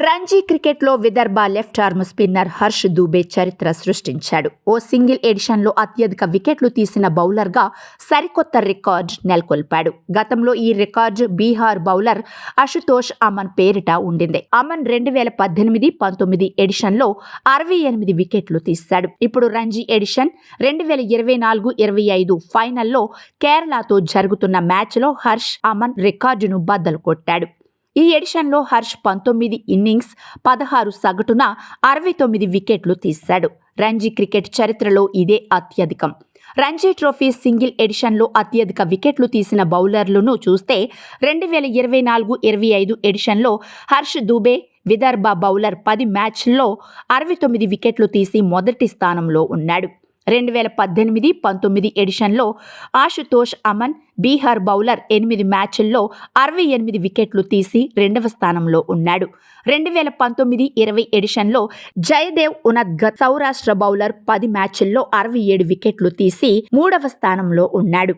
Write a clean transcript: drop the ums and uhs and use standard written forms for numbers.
రంజీ క్రికెట్లో Vidarbha left arm spinner Harsh Dubey చరిత్ర సృష్టించాడు. ఓ సింగిల్ ఎడిషన్లో అత్యధిక వికెట్లు తీసిన బౌలర్గా సరికొత్త రికార్డు నెలకొల్పాడు. గతంలో ఈ రికార్డు బీహార్ బౌలర్ అశుతోష్ అమన్ పేరిట ఉండింది. అమన్ 2018-19 ఎడిషన్లో 68 వికెట్లు తీశాడు. ఇప్పుడు రంజీ ఎడిషన్ 2024-25 ఫైనల్లో కేరళతో జరుగుతున్న మ్యాచ్లో హర్ష్ అమన్ రికార్డును బద్దలు కొట్టాడు. ఈ ఎడిషన్లో హర్ష్ 19 ఇన్నింగ్స్ 16 సగటున 69 వికెట్లు తీశాడు. రంజీ క్రికెట్ చరిత్రలో ఇదే అత్యధికం. రంజీ ట్రోఫీ సింగిల్ ఎడిషన్లో అత్యధిక వికెట్లు తీసిన బౌలర్లను చూస్తే 2024-25 ఎడిషన్లో హర్ష్ దూబే విదర్భ బౌలర్ 10 మ్యాచ్ల్లో 69 వికెట్లు తీసి మొదటి స్థానంలో ఉన్నాడు. 2018-19 ఎడిషన్లో ఆశుతోష్ అమన్ బీహార్ బౌలర్ 8 మ్యాచ్ల్లో 68 వికెట్లు తీసి రెండవ స్థానంలో ఉన్నాడు. 2019-20 ఎడిషన్లో జయదేవ్ ఉనద్ఘత్ సౌరాష్ట్ర బౌలర్ 10 మ్యాచ్ల్లో 67 వికెట్లు తీసి మూడవ స్థానంలో ఉన్నాడు.